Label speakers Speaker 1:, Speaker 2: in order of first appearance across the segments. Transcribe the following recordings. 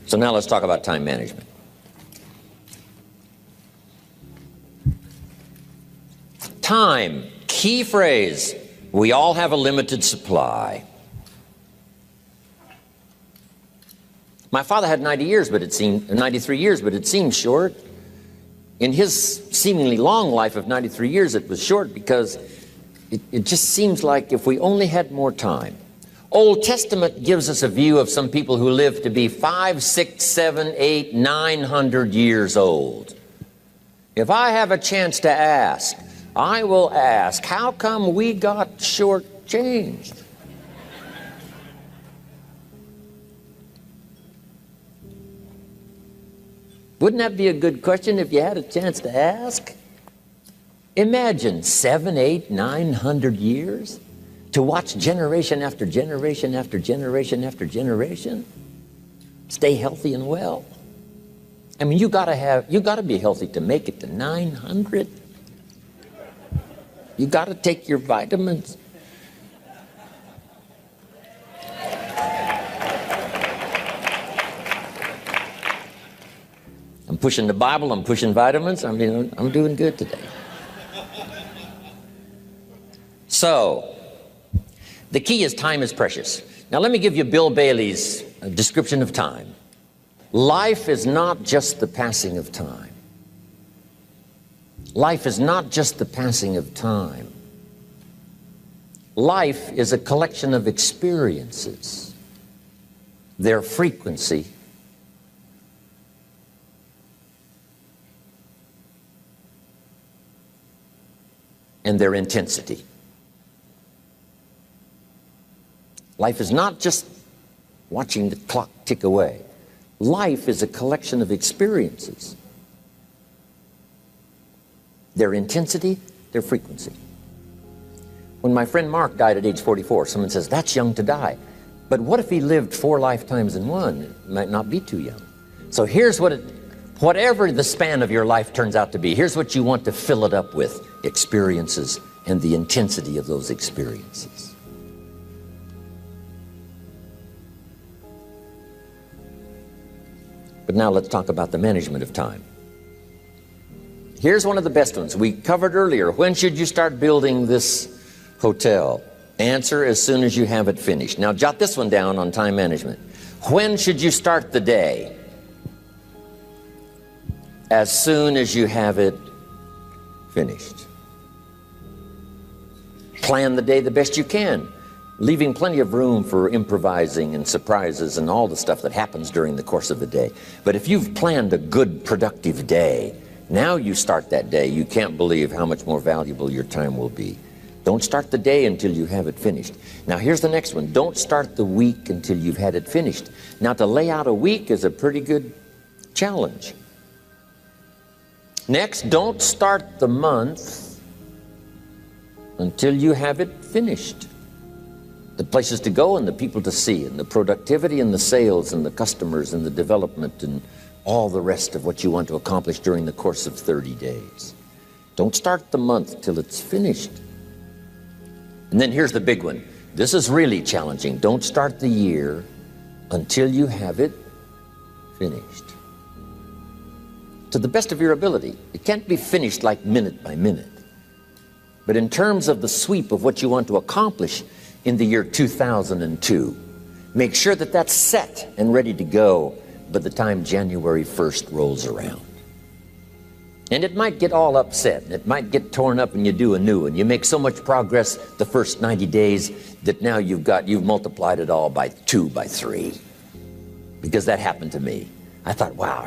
Speaker 1: So now let's talk about time management. Time, key phrase. We all have a limited supply. My father had 93 years, but it seemed short. In his seemingly long life of 93 years, it was short because it just seems like if we only had more time. Old Testament gives us a view of some people who live to be 500, 600, 700, 800, 900 years old. If I have a chance to ask, I will ask, how come we got shortchanged? Wouldn't that be a good question if you had a chance to ask? Imagine 700, 800, 900 years to watch generation after generation after generation after generation stay healthy and well. I mean, you gotta be healthy to make it to 900. You gotta take your vitamins. I'm pushing the Bible, I'm pushing vitamins, I'm doing good today. So, the key is time is precious. Now let me give you Bill Bailey's description of time. Life is not just the passing of time. Life is not just the passing of time. Life is a collection of experiences, their frequency, and their intensity. Life is not just watching the clock tick away. Life is a collection of experiences, their intensity, their frequency. When my friend Mark died at age 44, someone says, that's young to die. But what if he lived 4 lifetimes in one? It might not be too young. So here's whatever the span of your life turns out to be, here's what you want to fill it up with: experiences and the intensity of those experiences. But now let's talk about the management of time. Here's one of the best ones. We covered earlier, when should you start building this hotel? Answer: as soon as you have it finished. Now jot this one down on time management. When should you start the day? As soon as you have it finished. Plan the day the best you can, leaving plenty of room for improvising and surprises and all the stuff that happens during the course of the day. But if you've planned a good, productive day, now you start that day, you can't believe how much more valuable your time will be. Don't start the day until you have it finished. Now here's the next one. Don't start the week until you've had it finished. Now to lay out a week is a pretty good challenge. Next, don't start the month until you have it finished. The places to go and the people to see and the productivity and the sales and the customers and the development and all the rest of what you want to accomplish during the course of 30 days. Don't start the month till it's finished. And then here's the big one. This is really challenging. Don't start the year until you have it finished. To the best of your ability. It can't be finished like minute by minute. But in terms of the sweep of what you want to accomplish in the year 2002, make sure that that's set and ready to go by the time January 1st rolls around. And it might get all upset, and it might get torn up, and you do a new one. You make so much progress the first 90 days that now you've multiplied it all by 2, by 3. Because that happened to me. I thought, wow,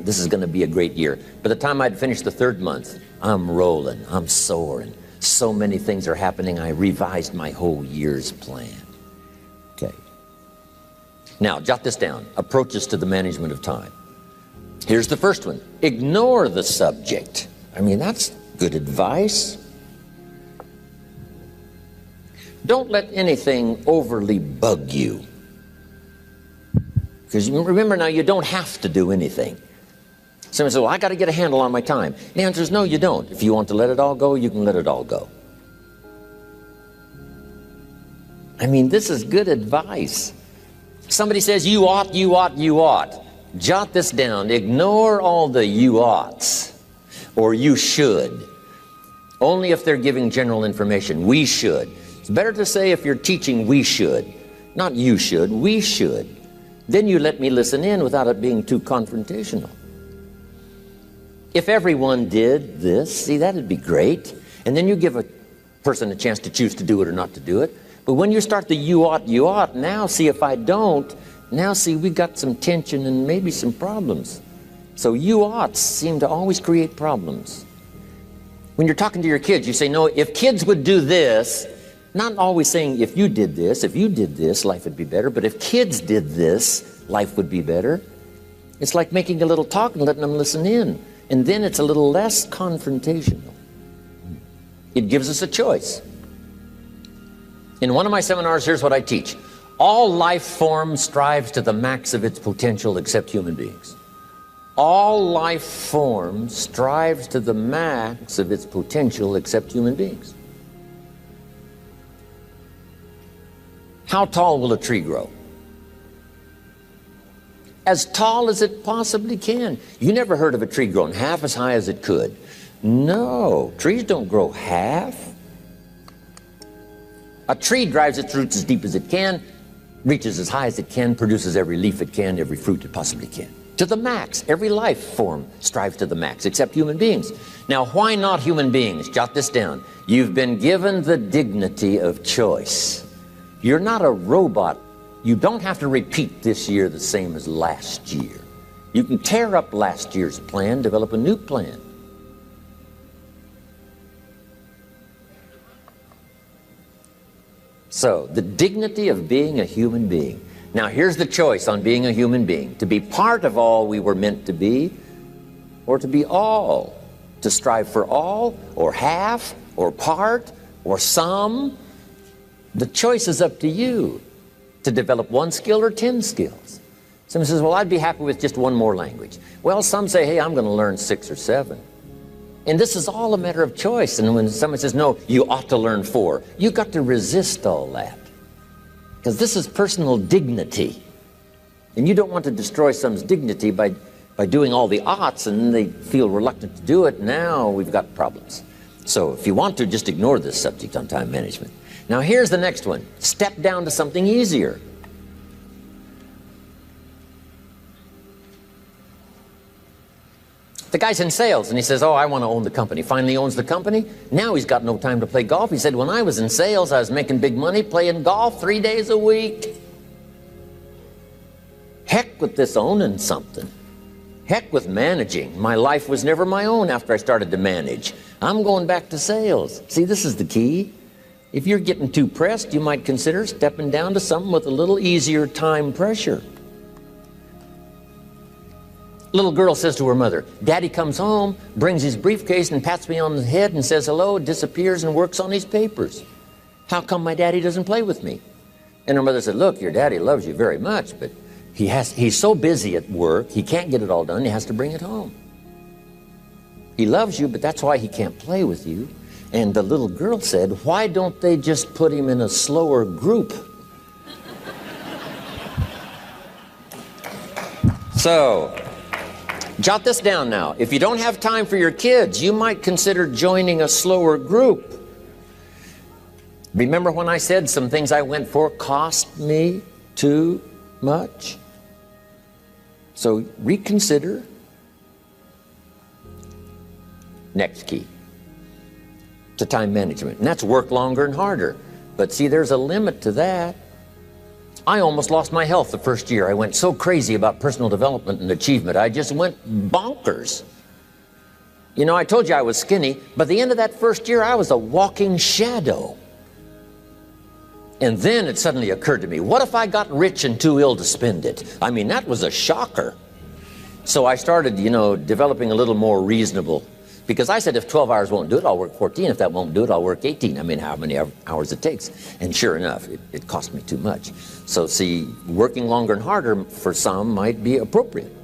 Speaker 1: this is going to be a great year. By the time I'd finished the 3rd month, I'm rolling, I'm soaring. So many things are happening, I revised my whole year's plan. Okay. Now, jot this down. Approaches to the management of time. Here's the first one. Ignore the subject. I mean, that's good advice. Don't let anything overly bug you. Because remember now, you don't have to do anything. Someone says, well, I got to get a handle on my time. The answer is no, you don't. If you want to let it all go, you can let it all go. I mean, this is good advice. Somebody says, you ought, you ought, you ought. Jot this down. Ignore all the you oughts or you should. Only if they're giving general information. We should. It's better to say if you're teaching, we should. Not you should, we should. Then you let me listen in without it being too confrontational. If everyone did this, see, that'd be great. And then you give a person a chance to choose to do it or not to do it. But when you start the you ought, now see if I don't, now see we got some tension and maybe some problems. So you oughts seem to always create problems. When you're talking to your kids, you say, no, if kids would do this, not always saying if you did this, life would be better, but if kids did this, life would be better. It's like making a little talk and letting them listen in. And then it's a little less confrontational. It gives us a choice. In one of my seminars, here's what I teach. All life form strives to the max of its potential except human beings. All life form strives to the max of its potential except human beings. How tall will a tree grow? As tall as it possibly can. You never heard of a tree growing half as high as it could. No, trees don't grow half. A tree drives its roots as deep as it can, reaches as high as it can, produces every leaf it can, every fruit it possibly can. To the max. Every life form strives to the max, except human beings. Now, why not human beings? Jot this down. You've been given the dignity of choice. You're not a robot. You don't have to repeat this year the same as last year. You can tear up last year's plan, develop a new plan. So, the dignity of being a human being. Now, here's the choice on being a human being. To be part of all we were meant to be, or to be all. To strive for all, or half, or part, or some. The choice is up to you. To develop one skill or 10 skills. Someone says, well, I'd be happy with just one more language. Well, some say, hey, I'm going to learn 6 or 7. And this is all a matter of choice. And when someone says, no, you ought to learn 4, you've got to resist all that. Because this is personal dignity. And you don't want to destroy someone's dignity by doing all the oughts, and then they feel reluctant to do it. Now we've got problems. So if you want to, just ignore this subject on time management. Now here's the next one. Step down to something easier. The guy's in sales and he says, oh, I want to own the company. Finally owns the company. Now he's got no time to play golf. He said, when I was in sales, I was making big money playing golf 3 days a week. Heck with this owning something. Heck with managing. My life was never my own after I started to manage. I'm going back to sales. See, this is the key. If you're getting too pressed, you might consider stepping down to something with a little easier time pressure. Little girl says to her mother, Daddy comes home, brings his briefcase and pats me on the head and says hello, disappears and works on his papers. How come my daddy doesn't play with me? And her mother said, look, your daddy loves you very much, but he's so busy at work, he can't get it all done, he has to bring it home. He loves you, but that's why he can't play with you. And the little girl said, why don't they just put him in a slower group? So, jot this down now. If you don't have time for your kids, you might consider joining a slower group. Remember when I said some things I went for cost me too much? So reconsider. Next key to time management, and that's work longer and harder. But see, there's a limit to that. I almost lost my health the first year. I went so crazy about personal development and achievement. I just went bonkers. You know, I told you I was skinny, but at the end of that first year, I was a walking shadow. And then it suddenly occurred to me, what if I got rich and too ill to spend it? I mean, that was a shocker. So I started, you know, developing a little more reasonable. Because I said, if 12 hours won't do it, I'll work 14. If that won't do it, I'll work 18. I mean, how many hours it takes. And sure enough, it cost me too much. So see, working longer and harder for some might be appropriate.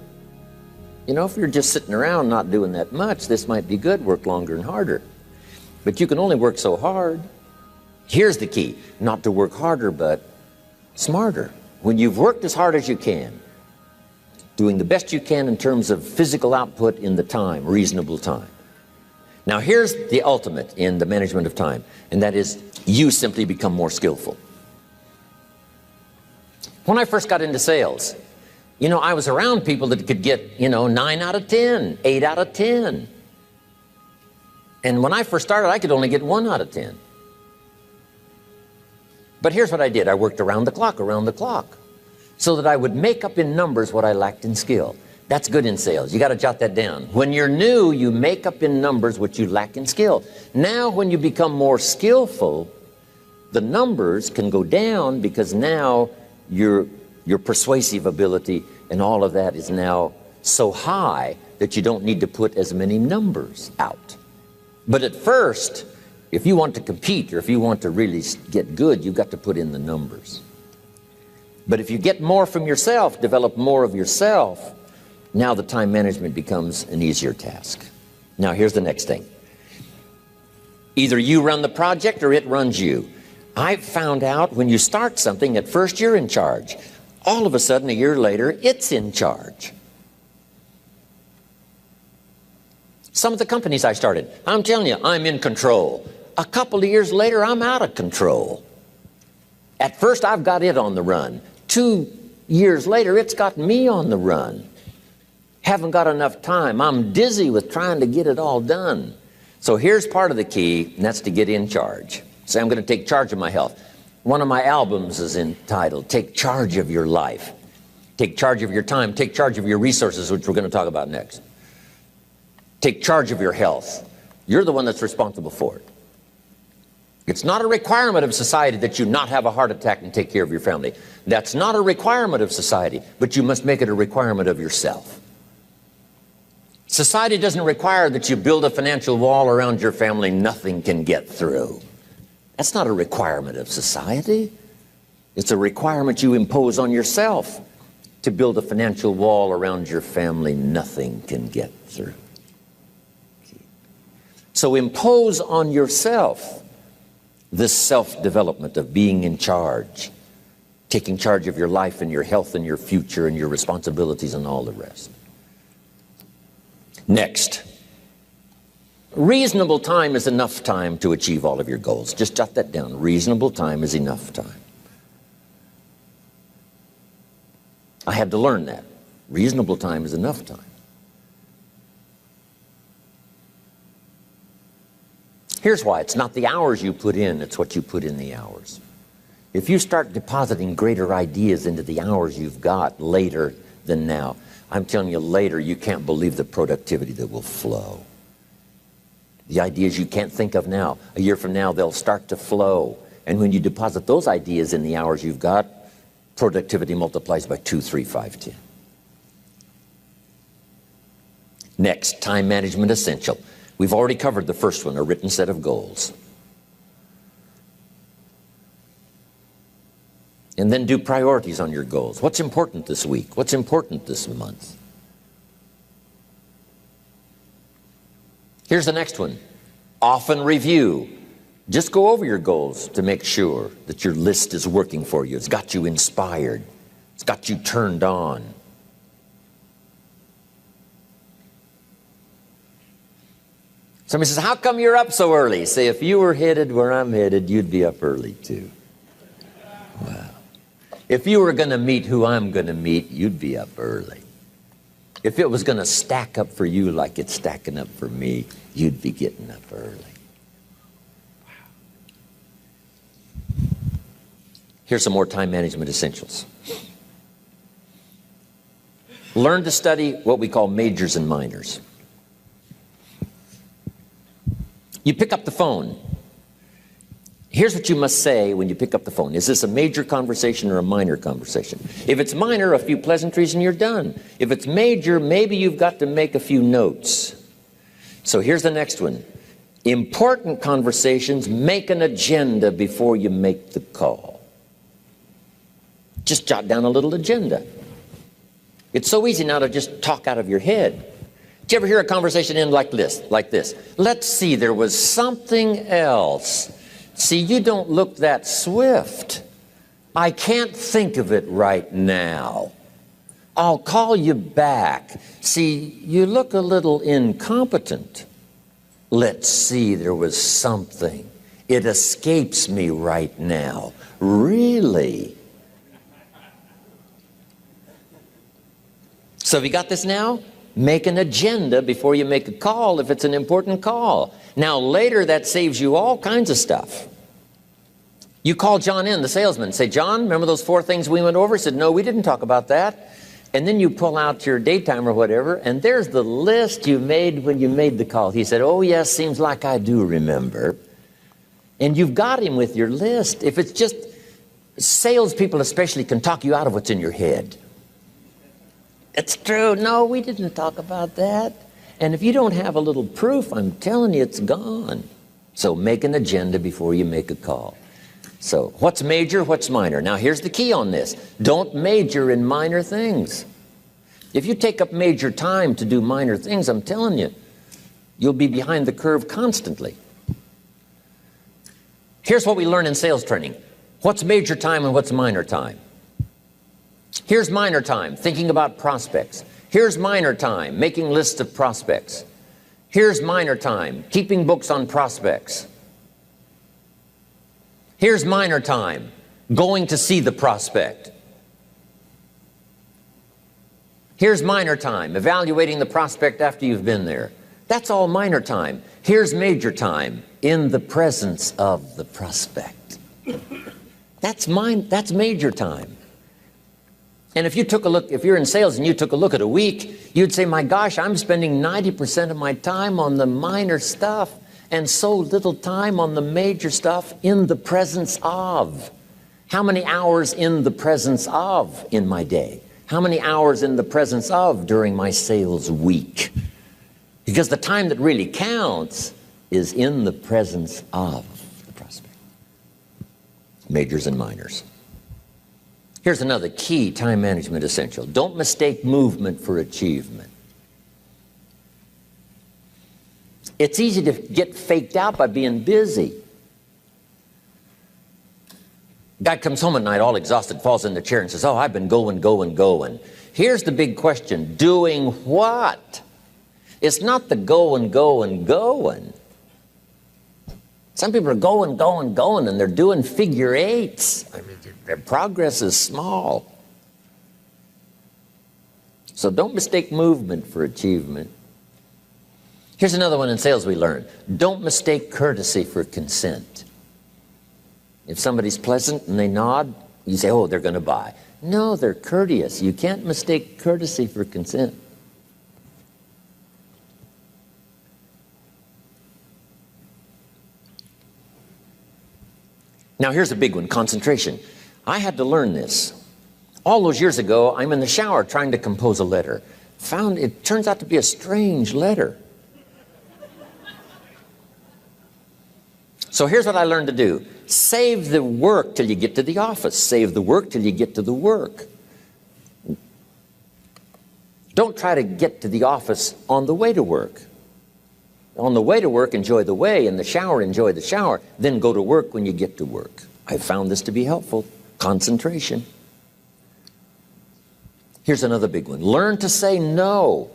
Speaker 1: You know, if you're just sitting around not doing that much, this might be good, work longer and harder. But you can only work so hard. Here's the key, not to work harder, but smarter. when you've worked as hard as you can, doing the best you can in terms of physical output in the time, reasonable time. Now here's the ultimate in the management of time, and that is you simply become more skillful. When I first got into sales, you know, I was around people that could get, 9 out of 10, 8 out of 10. And when I first started, I could only get 1 out of 10. But here's what I did. I worked around the clock, so that I would make up in numbers what I lacked in skill. That's good in sales. You got to jot that down. When you're new, you make up in numbers what you lack in skill. Now, when you become more skillful, the numbers can go down because now your persuasive ability and all of that is now so high that you don't need to put as many numbers out. But at first, if you want to compete or if you want to really get good, you've got to put in the numbers. But if you get more from yourself, develop more of yourself, now the time management becomes an easier task. Now here's the next thing. Either you run the project or it runs you. I've found out when you start something, at first you're in charge. All of a sudden, a year later, it's in charge. Some of the companies I started, I'm telling you, I'm in control. A couple of years later, I'm out of control. At first, I've got it on the run. 2 years later, it's got me on the run. Haven't got enough time. I'm dizzy with trying to get it all done. So here's part of the key, and that's to get in charge. Say, I'm going to take charge of my health. One of my albums is entitled, Take Charge of Your Life. Take charge of your time. Take charge of your resources, which we're going to talk about next. Take charge of your health. You're the one that's responsible for it. It's not a requirement of society that you not have a heart attack and take care of your family. That's not a requirement of society, but you must make it a requirement of yourself. Society doesn't require that you build a financial wall around your family nothing can get through. That's not a requirement of society. It's a requirement you impose on yourself to build a financial wall around your family nothing can get through. So impose on yourself this self-development of being in charge, taking charge of your life and your health and your future and your responsibilities and all the rest. Next, reasonable time is enough time to achieve all of your goals. Just jot that down. Reasonable time is enough time. I had to learn that. Reasonable time is enough time. Here's why. It's not the hours you put in, it's what you put in the hours. If you start depositing greater ideas into the hours you've got later than now, I'm telling you later, you can't believe the productivity that will flow. The ideas you can't think of now, a year from now, they'll start to flow. And when you deposit those ideas in the hours you've got, productivity multiplies by 2, 3, 5, 10. Next, time management essential. We've already covered the first one, a written set of goals. And then do priorities on your goals. What's important this week? What's important this month? Here's the next one. Often review. Just go over your goals to make sure that your list is working for you. It's got you inspired. It's got you turned on. Somebody says, how come you're up so early? Say, if you were headed where I'm headed, you'd be up early too. Wow. If you were going to meet who I'm going to meet, you'd be up early. If it was going to stack up for you like it's stacking up for me, you'd be getting up early. Wow. Here's some more time management essentials. Learn to study what we call majors and minors. You pick up the phone. Here's what you must say when you pick up the phone. Is this a major conversation or a minor conversation? If it's minor, a few pleasantries and you're done. If it's major, maybe you've got to make a few notes. So here's the next one. Important conversations, make an agenda before you make the call. Just jot down a little agenda. It's so easy now to just talk out of your head. Did you ever hear a conversation end like this? Let's see, there was something else. See, you don't look that swift. I can't think of it right now. I'll call you back. See, you look a little incompetent. Let's see, there was something. It escapes me right now. Really? So have you got this now? Make an agenda before you make a call if it's an important call. Now later that saves you all kinds of stuff. You call John in, the salesman, say, John, remember those 4 things we went over? He said, no, we didn't talk about that. And then you pull out your daytime or whatever, and there's the list you made when you made the call. He said, oh yes, seems like I do remember. And you've got him with your list. If it's just, salespeople especially can talk you out of what's in your head. It's true. No, we didn't talk about that. And if you don't have a little proof, I'm telling you, it's gone. So make an agenda before you make a call. So what's major, what's minor? Now here's the key on this. Don't major in minor things. If you take up major time to do minor things, I'm telling you, you'll be behind the curve constantly. Here's what we learn in sales training. What's major time and what's minor time? Here's minor time, thinking about prospects. Here's minor time, making lists of prospects. Here's minor time, keeping books on prospects. Here's minor time, going to see the prospect. Here's minor time, evaluating the prospect after you've been there. That's all minor time. Here's major time, in the presence of the prospect. That's major time. And if you took a look, if you're in sales and you took a look at a week, you'd say, my gosh, I'm spending 90% of my time on the minor stuff and so little time on the major stuff in the presence of. How many hours in the presence of in my day? How many hours in the presence of during my sales week? Because the time that really counts is in the presence of the prospect. Majors and minors. Here's another key time management essential. Don't mistake movement for achievement. It's easy to get faked out by being busy. Guy comes home at night all exhausted, falls in the chair and says, oh, I've been going. Here's the big question. Doing what? It's not the going. Some people are going, and they're doing figure eights. I mean, their progress is small. So don't mistake movement for achievement. Here's another one in sales we learned. Don't mistake courtesy for consent. If somebody's pleasant and they nod, you say, oh, they're going to buy. No, they're courteous. You can't mistake courtesy for consent. Now here's a big one, concentration. I had to learn this. All those years ago, I'm in the shower trying to compose a letter. Found it turns out to be a strange letter. So here's what I learned to do. Save the work till you get to the office. Save the work till you get to the work. Don't try to get to the office on the way to work. On the way to work, enjoy the way. In the shower, enjoy the shower. Then go to work when you get to work. I found this to be helpful. Concentration. Here's another big one. Learn to say no.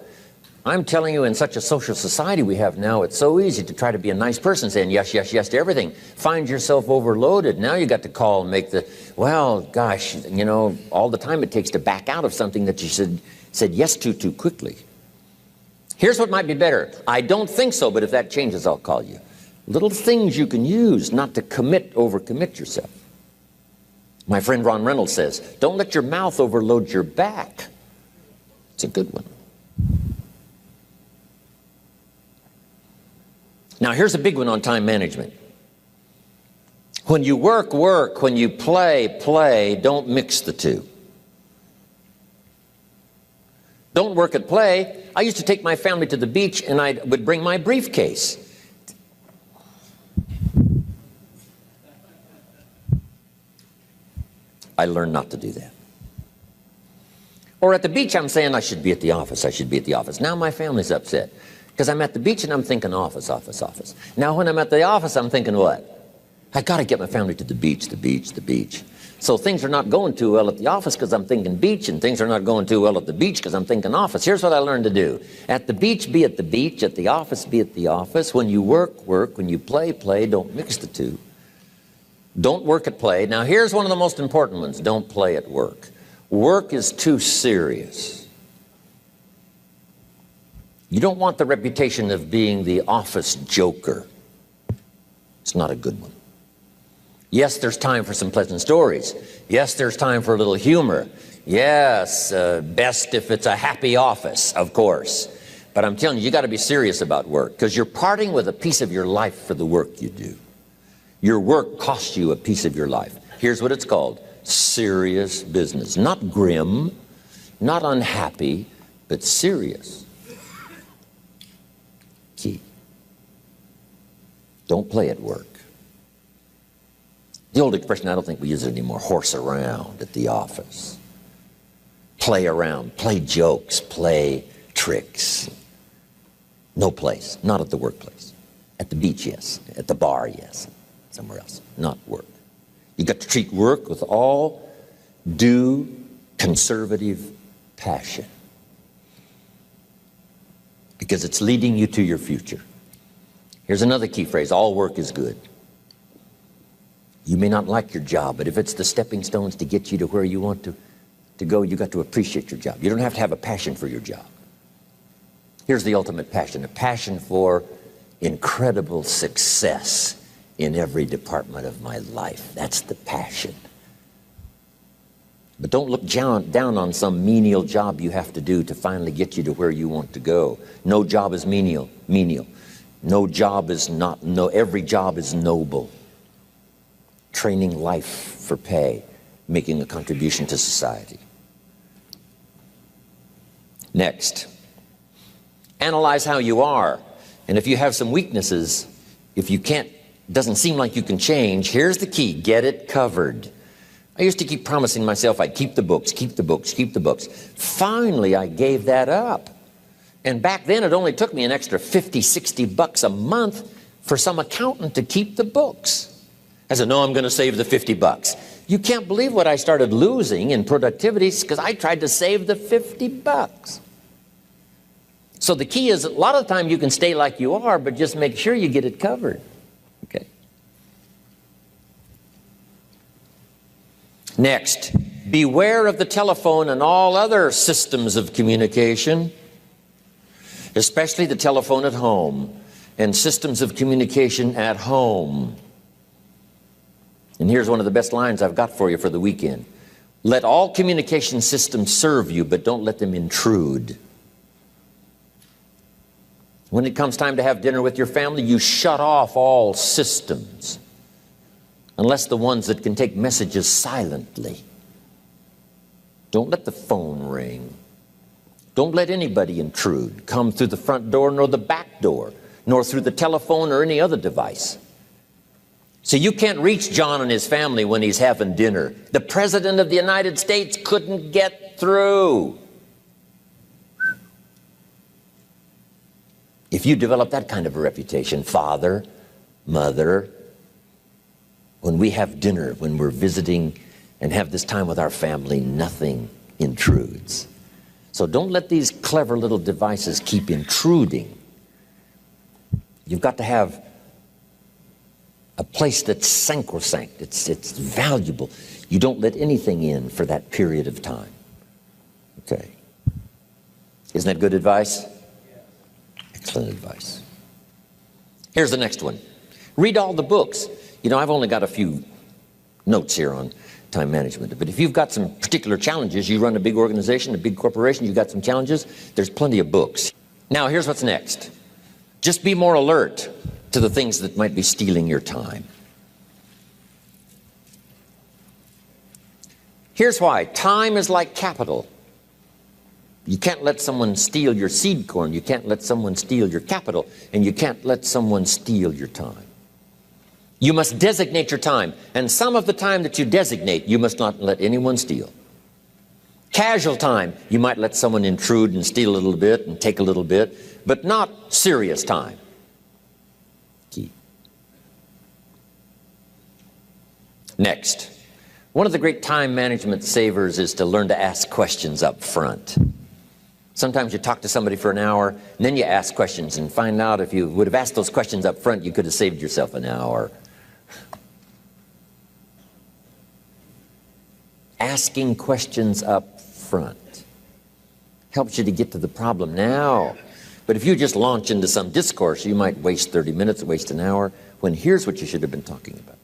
Speaker 1: I'm telling you, in such a social society we have now, it's so easy to try to be a nice person, saying yes, yes, yes to everything. Find yourself overloaded. Now you got to call and make the, well, gosh, you know, all the time it takes to back out of something that you said yes to too quickly. Here's what might be better. I don't think so, but if that changes, I'll call you. Little things you can use not to overcommit yourself. My friend Ron Reynolds says, don't let your mouth overload your back. It's a good one. Now here's a big one on time management. When you work, work. When you play, play. Don't mix the two. Don't work at play. I used to take my family to the beach and I would bring my briefcase. I learned not to do that. Or at the beach, I'm saying I should be at the office. I should be at the office. Now my family's upset because I'm at the beach and I'm thinking office, office, office. Now when I'm at the office, I'm thinking what? I got to get my family to the beach, the beach, the beach. So things are not going too well at the office because I'm thinking beach, and things are not going too well at the beach because I'm thinking office. Here's what I learned to do. At the beach, be at the beach. At the office, be at the office. When you work, work. When you play, play. Don't mix the two. Don't work at play. Now, here's one of the most important ones. Don't play at work. Work is too serious. You don't want the reputation of being the office joker. It's not a good one. Yes, there's time for some pleasant stories. Yes, there's time for a little humor. Yes, best if it's a happy office, of course. But I'm telling you, you got to be serious about work, because you're parting with a piece of your life for the work you do. Your work costs you a piece of your life. Here's what it's called: serious business. Not grim, not unhappy, but serious. Key. Don't play at work. The old expression, I don't think we use it anymore, horse around at the office. Play around, play jokes, play tricks. No place, not at the workplace. At the beach, yes. At the bar, yes. Somewhere else, not work. You got to treat work with all due conservative passion, because it's leading you to your future. Here's another key phrase: all work is good. You may not like your job, but if it's the stepping stones to get you to where you want to go, you got to appreciate your job. You don't have to have a passion for your job. Here's the ultimate passion: a passion for incredible success in every department of my life. That's the passion. But don't look down on some menial job you have to do to finally get you to where you want to go. No job is menial. No job is not, every job is noble. Training life for pay, making a contribution to society. Next, analyze how you are. And if you have some weaknesses, if you can't, doesn't seem like you can change, here's the key: get it covered. I used to keep promising myself I'd keep the books, keep the books, keep the books. Finally, I gave that up. And back then, it only took me an extra $50, $60 a month for some accountant to keep the books. I said, no, I'm going to save the $50. You can't believe what I started losing in productivity because I tried to save the $50. So the key is, a lot of the time you can stay like you are, but just make sure you get it covered. Okay. Next, beware of the telephone and all other systems of communication, especially the telephone at home and systems of communication at home. And here's one of the best lines I've got for you for the weekend: let all communication systems serve you, but don't let them intrude. When it comes time to have dinner with your family, you shut off all systems, unless the ones that can take messages silently. Don't let the phone ring. Don't let anybody intrude, come through the front door nor the back door, nor through the telephone or any other device. So you can't reach John and his family when he's having dinner. The President of the United States couldn't get through. If you develop that kind of a reputation, father, mother, when we have dinner, when we're visiting and have this time with our family, nothing intrudes. So don't let these clever little devices keep intruding. You've got to have a place that's sacrosanct, it's valuable. You don't let anything in for that period of time. Okay. Isn't that good advice? Excellent advice. Here's the next one. Read all the books. You know, I've only got a few notes here on time management, but if you've got some particular challenges, you run a big organization, a big corporation, you've got some challenges, there's plenty of books. Now, here's what's next. Just be more alert to the things that might be stealing your time. Here's why. Time is like capital. You can't let someone steal your seed corn. You can't let someone steal your capital. And you can't let someone steal your time. You must designate your time. And some of the time that you designate, you must not let anyone steal. Casual time, you might let someone intrude and steal a little bit and take a little bit, but not serious time. Key. Next, One of the great time management savers is to learn to ask questions up front. Sometimes you talk to somebody for an hour, and then you ask questions and find out if you would have asked those questions up front, you could have saved yourself an hour. Asking questions up front helps you to get to the problem now. But if you just launch into some discourse, you might waste 30 minutes, waste an hour, when here's what you should have been talking about.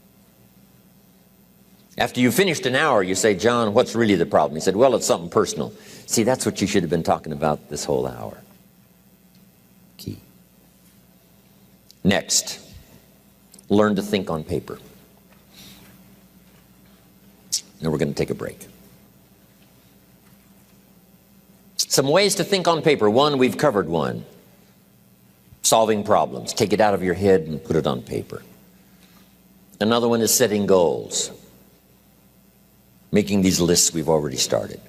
Speaker 1: After you finished an hour, you say, John, what's really the problem? He said, well, it's something personal. See, that's what you should have been talking about this whole hour. Key. Next, learn to think on paper. Now we're going to take a break. Some ways to think on paper. One, we've covered one. Solving problems. Take it out of your head and put it on paper. Another one is setting goals. Making these lists we've already started.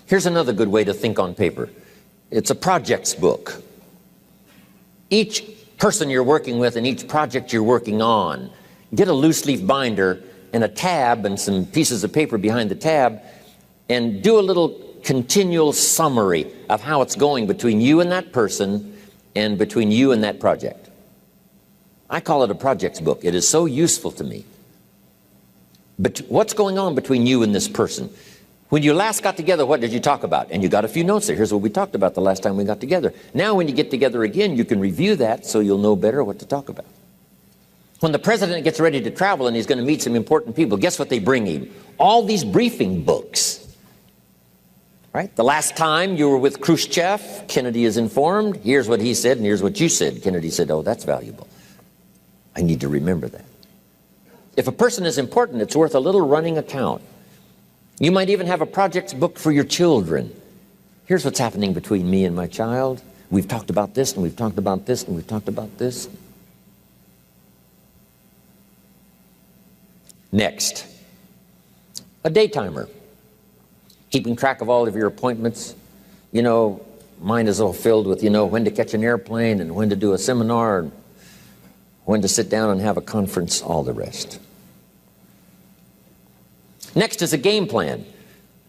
Speaker 1: Here's another good way to think on paper. It's a projects book. Each person you're working with and each project you're working on, get a loose leaf binder and a tab and some pieces of paper behind the tab and do a little continual summary of how it's going between you and that person and between you and that project. I call it a projects book. It is so useful to me. But what's going on between you and this person? When you last got together, what did you talk about? And you got a few notes there. Here's what we talked about the last time we got together. Now when you get together again, you can review that so you'll know better what to talk about. When the president gets ready to travel and he's going to meet some important people, guess what they bring him? All these briefing books. Right? The last time you were with Khrushchev, Kennedy is informed. Here's what he said and here's what you said. Kennedy said, oh, that's valuable. I need to remember that. If a person is important, it's worth a little running account. You might even have a projects book for your children. Here's what's happening between me and my child. We've talked about this, and we've talked about this, and we've talked about this. Next, a day timer. Keeping track of all of your appointments. You know, mine is all filled with, when to catch an airplane and when to do a seminar and when to sit down and have a conference, all the rest. Next is a game plan.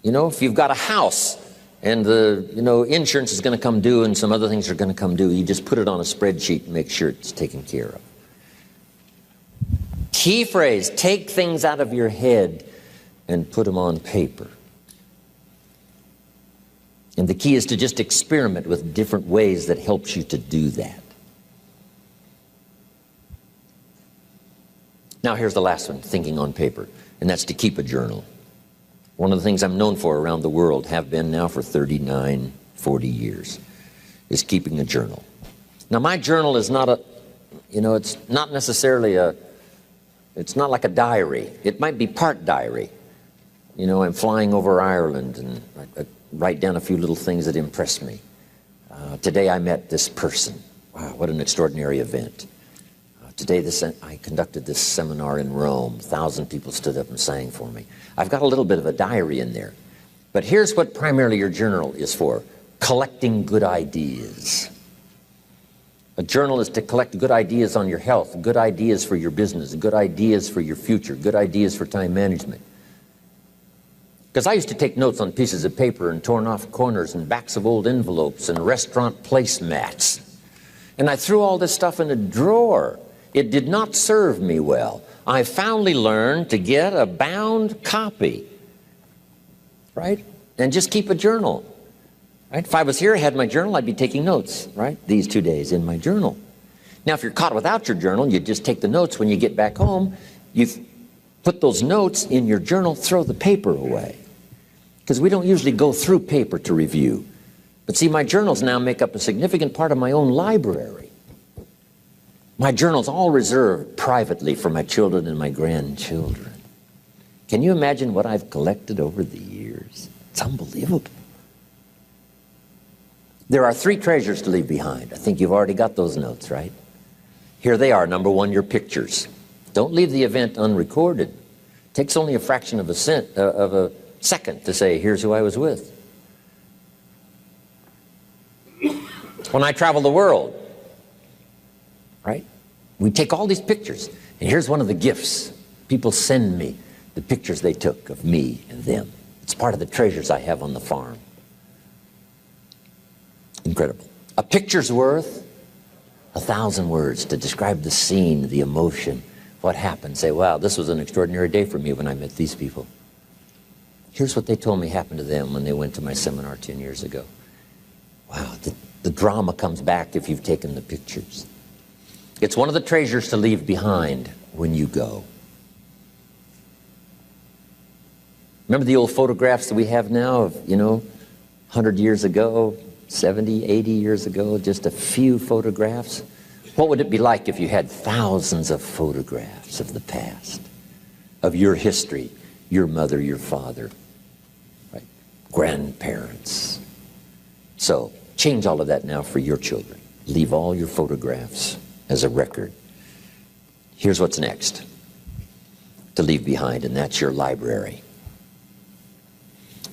Speaker 1: If you've got a house and the, insurance is going to come due and some other things are going to come due, you just put it on a spreadsheet and make sure it's taken care of. Key phrase, take things out of your head and put them on paper. And the key is to just experiment with different ways that helps you to do that. Now here's the last one, thinking on paper, and that's to keep a journal. One of the things I'm known for around the world, have been now for 39, 40 years, is keeping a journal. Now my journal is not it's not necessarily it's not like a diary. It might be part diary. I'm flying over Ireland and I write down a few little things that impress me. Today I met this person. Wow, what an extraordinary event. Today I conducted this seminar in Rome. 1,000 people stood up and sang for me. I've got a little bit of a diary in there. But here's what primarily your journal is for. Collecting good ideas. A journal is to collect good ideas on your health, good ideas for your business, good ideas for your future, good ideas for time management. Because I used to take notes on pieces of paper and torn off corners and backs of old envelopes and restaurant placemats. And I threw all this stuff in a drawer. It did not serve me well. I finally learned to get a bound copy, right? And just keep a journal, right? If I was here, I had my journal, I'd be taking notes, right? These 2 days in my journal. Now, if you're caught without your journal, you just take the notes. When you get back home, you put those notes in your journal, throw the paper away. Because we don't usually go through paper to review. But see, my journals now make up a significant part of my own library. My journal's all reserved privately for my children and my grandchildren. Can you imagine what I've collected over the years? It's unbelievable. There are 3 treasures to leave behind. I think you've already got those notes, right? Here they are. Number 1, your pictures. Don't leave the event unrecorded. It takes only a fraction of a second to say, here's who I was with. When I travel the world, right? We take all these pictures, and here's one of the gifts People send me the pictures they took of me and them. It's part of the treasures I have on the farm. Incredible. A picture's worth 1,000 words to describe the scene, the emotion, what happened. Say, wow, this was an extraordinary day for me when I met these people. Here's what they told me happened to them when they went to my seminar 10 years ago. Wow, the drama comes back if you've taken the pictures. It's one of the treasures to leave behind when you go. Remember the old photographs that we have now of, 100 years ago, 70, 80 years ago, just a few photographs? What would it be like if you had thousands of photographs of the past, of your history, your mother, your father, right? Grandparents? So change all of that now for your children. Leave all your photographs as a record. Here's what's next to leave behind, and that's your library.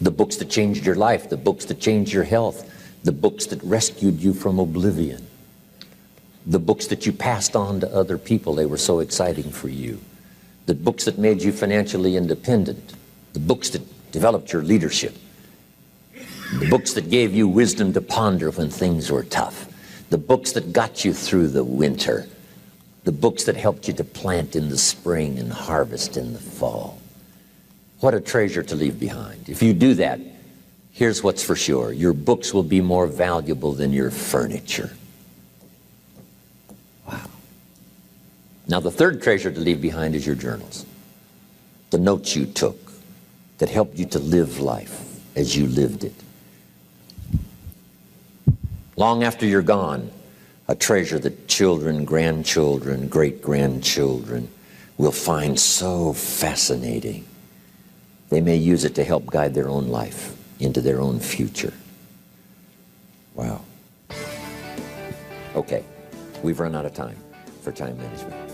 Speaker 1: The books that changed your life, the books that changed your health, the books that rescued you from oblivion, the books that you passed on to other people, they were so exciting for you, the books that made you financially independent, the books that developed your leadership, the books that gave you wisdom to ponder when things were tough, the books that got you through the winter, the books that helped you to plant in the spring and harvest in the fall. What a treasure to leave behind. If you do that, here's what's for sure. Your books will be more valuable than your furniture. Wow. Now, the third treasure to leave behind is your journals. The notes you took that helped you to live life as you lived it. Long after you're gone, a treasure that children, grandchildren, great-grandchildren will find so fascinating. They may use it to help guide their own life into their own future. Wow. Okay, we've run out of time for time management.